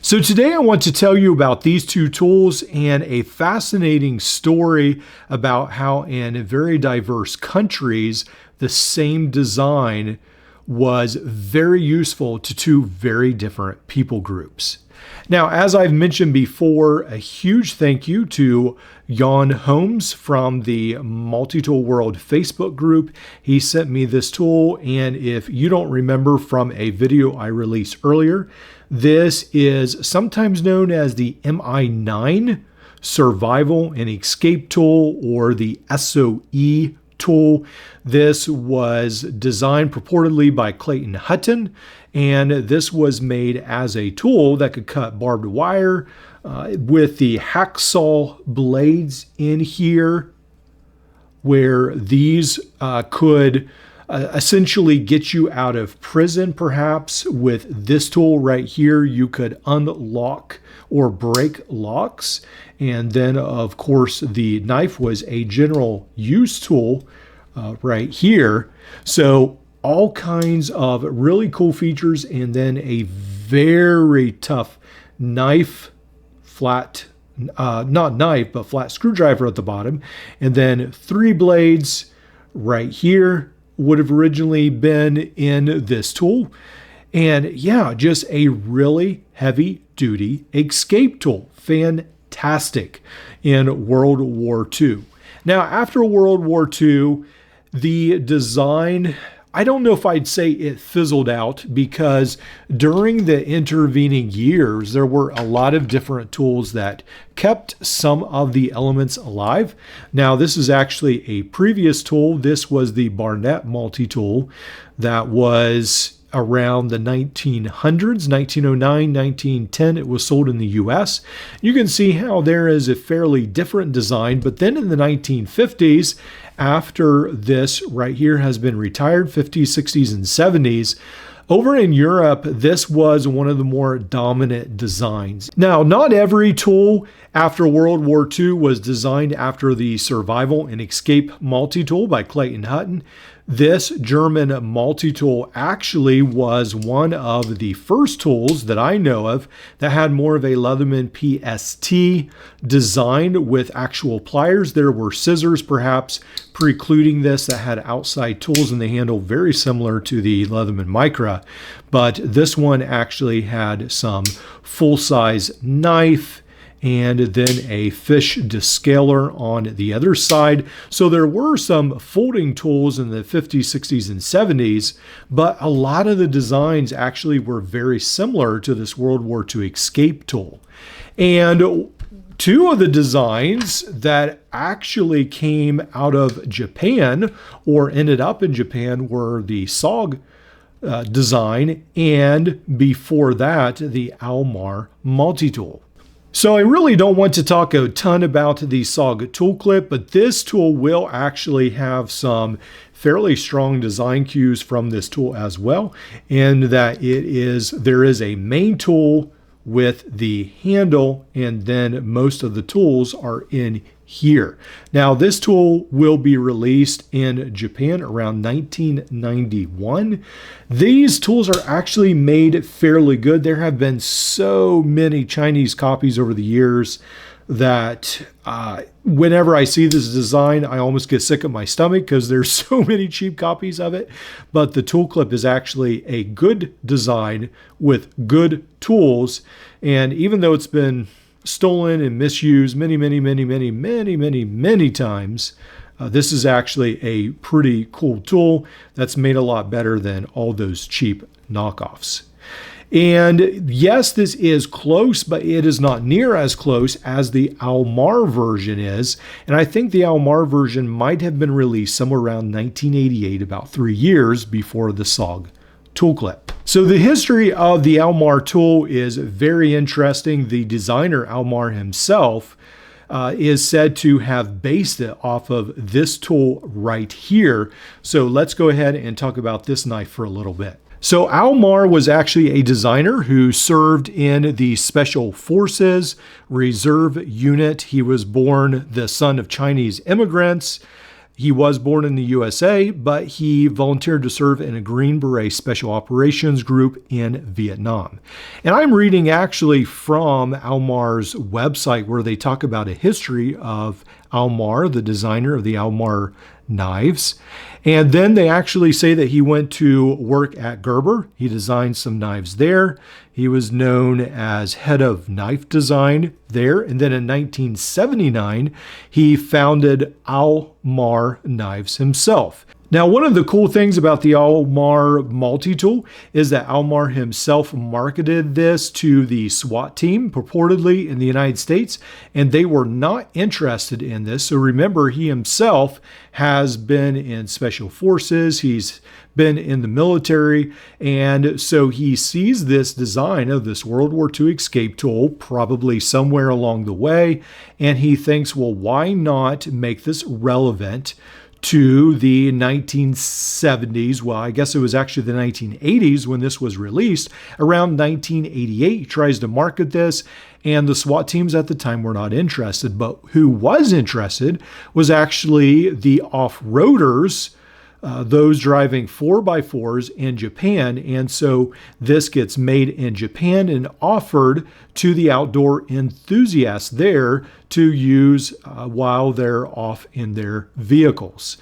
So today I want to tell you about these two tools and a fascinating story about how in very diverse countries, the same design was very useful to two very different people groups. Now, as I've mentioned before, a huge thank you to Jan Holmes from the Multi-Tool World Facebook group. He sent me this tool, and if you don't remember from a video I released earlier, this is sometimes known as the MI9 Survival and Escape Tool, or the SOE tool. This was designed purportedly by Clayton Hutton, and this was made as a tool that could cut barbed wire with the hacksaw blades in here, where these could essentially get you out of prison. Perhaps with this tool right here, you could unlock or break locks. And then, of course, the knife was a general use tool right here. So all kinds of really cool features, and then a very tough knife, flat, not knife, but flat screwdriver at the bottom. And then 3 blades right here would have originally been in this tool. And yeah, just a really heavy duty escape tool. Fantastic in World War II. Now, after World War II, the design, I don't know if I'd say it fizzled out, because during the intervening years, there were a lot of different tools that kept some of the elements alive. Now, this is actually a previous tool. This was the Barnett multi-tool that was around the 1900s, 1909, 1910. It was sold in the US. You can see how there is a fairly different design, but then in the 1950s, after this right here has been retired, 50s, 60s, and 70s, over in Europe, this was one of the more dominant designs. Now, not every tool after World War II was designed after the Survival and Escape multi-tool by Clayton Hutton. This German multi-tool actually was one of the first tools that I know of that had more of a Leatherman PST design with actual pliers. There were scissors perhaps precluding this that had outside tools in the handle, very similar to the Leatherman Micra, but this one actually had some full-size knife and then a fish descaler on the other side. So there were some folding tools in the 50s, 60s, and 70s, but a lot of the designs actually were very similar to this World War II escape tool. And 2 of the designs that actually came out of Japan or ended up in Japan were the SOG design, and before that, the Almar multi-tool. So I really don't want to talk a ton about the SOG tool clip, but this tool will actually have some fairly strong design cues from this tool as well, and that there is a main tool with the handle, and then most of the tools are in here. Now, this tool will be released in Japan around 1991. These tools are actually made fairly good. There have been so many Chinese copies over the years that whenever I see this design, I almost get sick at my stomach because there's so many cheap copies of it. But the tool clip is actually a good design with good tools. And even though it's been stolen and misused many times, this is actually a pretty cool tool that's made a lot better than all those cheap knockoffs. And yes, this is close, but it is not near as close as the Almar version is. And I think the Almar version might have been released somewhere around 1988, about 3 years before the SOG tool clip. So the history of the Almar tool is very interesting. The designer, Almar himself, is said to have based it off of this tool right here. So let's go ahead and talk about this knife for a little bit. So Almar was actually a designer who served in the Special Forces Reserve Unit. He was born the son of Chinese immigrants, He was born in the USA, but he volunteered to serve in a Green Beret Special Operations Group in Vietnam. And I'm reading actually from Almar's website where they talk about a history of Almar, the designer of the Almar knives. And then they actually say that he went to work at Gerber. He designed some knives there. He was known as head of knife design there. And then in 1979, he founded Almar Knives himself. Now, one of the cool things about the Almar multi-tool is that Almar himself marketed this to the SWAT team, purportedly in the United States, and they were not interested in this. So remember, he himself has been in special forces. He's been in the military, and so he sees this design of this World War II escape tool probably somewhere along the way, and he thinks, well, why not make this relevant to the 1970s. Well, I guess it was actually the 1980s when this was released. Around 1988, he tries to market this, and the SWAT teams at the time were not interested. But who was interested was actually the off-roaders, those driving 4x4s in Japan. And so this gets made in Japan and offered to the outdoor enthusiasts there to use while they're off in their vehicles.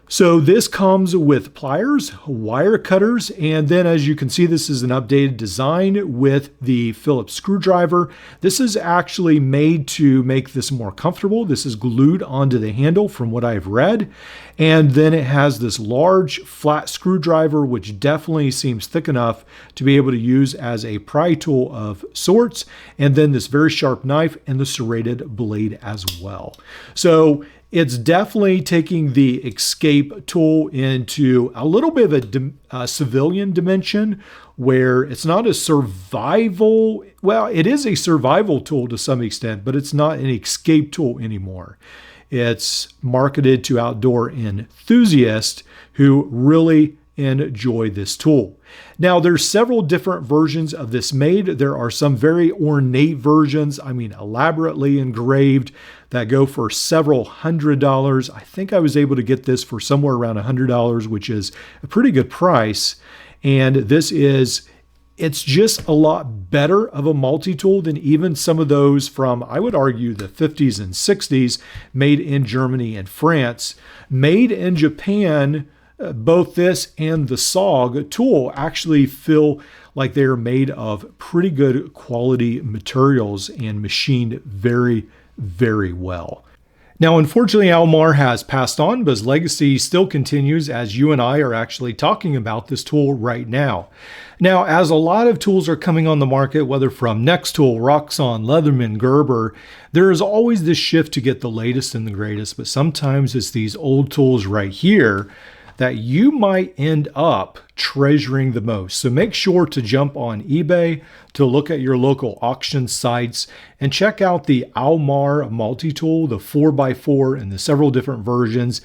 So this comes with pliers, wire cutters, and then as you can see, this is an updated design with the Phillips screwdriver. This is actually made to make this more comfortable. This is glued onto the handle from what I've read. And then it has this large flat screwdriver, which definitely seems thick enough to be able to use as a pry tool of sorts. And then this very sharp knife and the serrated blade as well. So it's definitely taking the escape tool into a little bit of a civilian dimension where it's not a survival, well, it is a survival tool to some extent, but it's not an escape tool anymore. It's marketed to outdoor enthusiasts who really enjoy this tool. Now, there's several different versions of this made. There are some very ornate versions, elaborately engraved, that go for several $100s. I think I was able to get this for somewhere around $100, which is a pretty good price. And it's just a lot better of a multi-tool than even some of those from, I would argue, the 50s and 60s, made in Germany and France. Made in Japan, both this and the SOG tool actually feel like they're made of pretty good quality materials and machined very, very well. Now, unfortunately, Almar has passed on, but his legacy still continues as you and I are actually talking about this tool right now. Now, as a lot of tools are coming on the market, whether from Nextool, Roxxon, Leatherman, Gerber, there is always this shift to get the latest and the greatest, but sometimes it's these old tools right here that you might end up treasuring the most. So make sure to jump on eBay, to look at your local auction sites, and check out the Almar multi-tool, the 4x4 and the several different versions,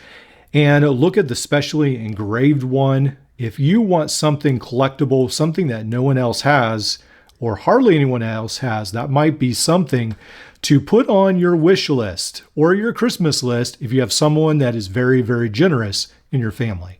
and look at the specially engraved one. If you want something collectible, something that no one else has, or hardly anyone else has, that might be something to put on your wish list or your Christmas list if you have someone that is very, very generous in your family.